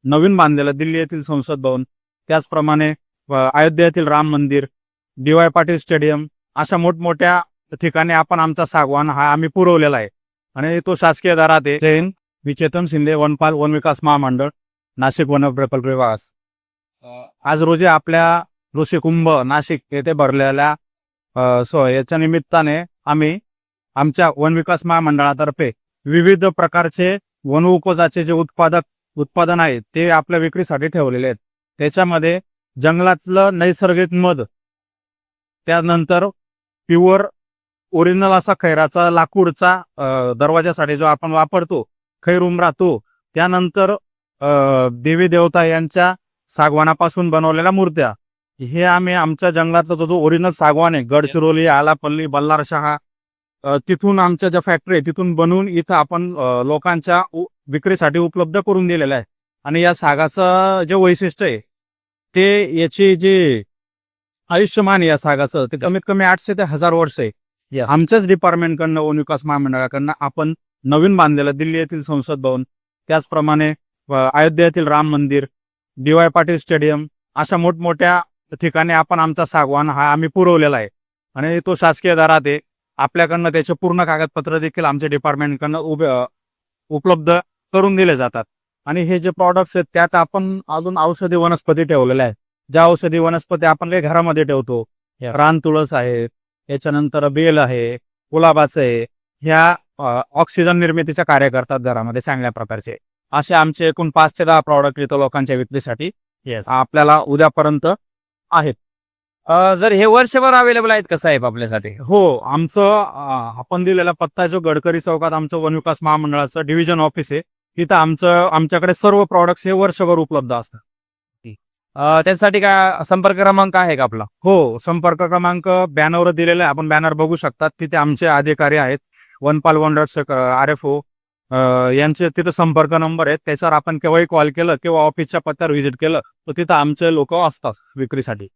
नवीन बांधलेलं दिल्ली येथील संसद भवन, त्याचप्रमाणे अयोध्या येथील राम मंदिर, डी.वाय. पाटील स्टेडियम अशा मोठमोठ्या ठिकाणी आपण आमचा सागवान हा आम्ही पुरवलेला आहे आणि तो शासकीय दरात आहे. जय हिंद. मी चेतन शिंदे, वनपाल वन विकास महामंडळ, नाशिक वन प्रकल्प विभाग. आज रोजी आपल्या ऋषिकुंभ नाशिक येथे भरलेल्या याच्या निमित्ताने आम्ही आमच्या वन विकास महामंडळातर्फे विविध प्रकारचे वन उपजाचे जे उत्पादन आहे ते आपल्या विक्रीसाठी ठेवलेले आहेत. त्याच्यामध्ये जंगलातलं नैसर्गिक मध, त्यानंतर प्युअर ओरिजिनल असा खैराचा लाकूडचा दरवाजासाठी जो आपण वापरतो खैर उमरा तो, त्यानंतर देवी देवता यांच्या सागवानापासून बनवलेल्या मूर्त्या, हे आम्ही आमच्या जंगलातला जो ओरिजिनल सागवान आहे गडचिरोली, आलापल्ली, बल्लारशाह तिथून आमच्या ज्या फॅक्टरी आहे तिथून बनवून इथं आपण लोकांच्या विक्रीसाठी उपलब्ध करून दिलेलं आहे. आणि या सागाचं जे वैशिष्ट्य आहे ते याची जे आयुष्यमान या सागाचं ते कमीत कमी 800 ते 1000 वर्ष आहे. आमच्याच डिपार्टमेंटकडनं वन विकास महामंडळाकडनं आपण नवीन बांधलेलं दिल्ली येथील संसद भवन, त्याचप्रमाणे अयोध्या येथील राम मंदिर, डी.वाय. पाटील स्टेडियम अशा मोठमोठ्या ठिकाणी आपण आमचा सागवान हा आम्ही पुरवलेला आहे आणि तो शासकीय दरात आहे. आपल्याकडनं त्याचे पूर्ण कागदपत्र देखील आमच्या डिपार्टमेंटकडनं उपलब्ध करून दिले जातात. आणि हे जे प्रॉडक्ट्स आहेत त्यात आपण अजून औषधी वनस्पती ठेवलेल्या आहेत. ज्या औषधी वनस्पती आपण काही घरामध्ये ठेवतो, रान तुळस आहे, याच्यानंतर बेल आहे, गुलाबाचं आहे, ह्या ऑक्सिजन निर्मितीचं कार्य करतात घरामध्ये चांगल्या प्रकारचे. असे आमचे एकूण 5 ते 10 प्रॉडक्ट इथं लोकांच्या विक्रीसाठी आपल्याला उद्यापर्यंत आहेत. जर हे वर्षभर अवेलेबल आहेत का साहेब आपल्यासाठी? हो, आमचं आपण दिलेला पत्ता जो गडकरी चौकात आमचं वन विकास महामंडळाचं डिव्हिजन ऑफिस आहे, तिथं आमच्याकडे सर्व प्रॉडक्ट्स हे वर्षभर उपलब्ध असतात. त्यासाठी काय संपर्क क्रमांक आहे का आपला? हो, संपर्क क्रमांक बॅनरवर दिलेला आहे, आपण बॅनर बघू शकतात. तिथे आमचे अधिकारी आहेत, वनपाल वनडर्स RFO यांचे तिथं संपर्क नंबर आहेत. त्याच्यावर आपण केव्हाही कॉल केलं किंवा ऑफिसच्या पत्त्यावर व्हिजिट केलं तर तिथं आमचे लोक असतात विक्रीसाठी.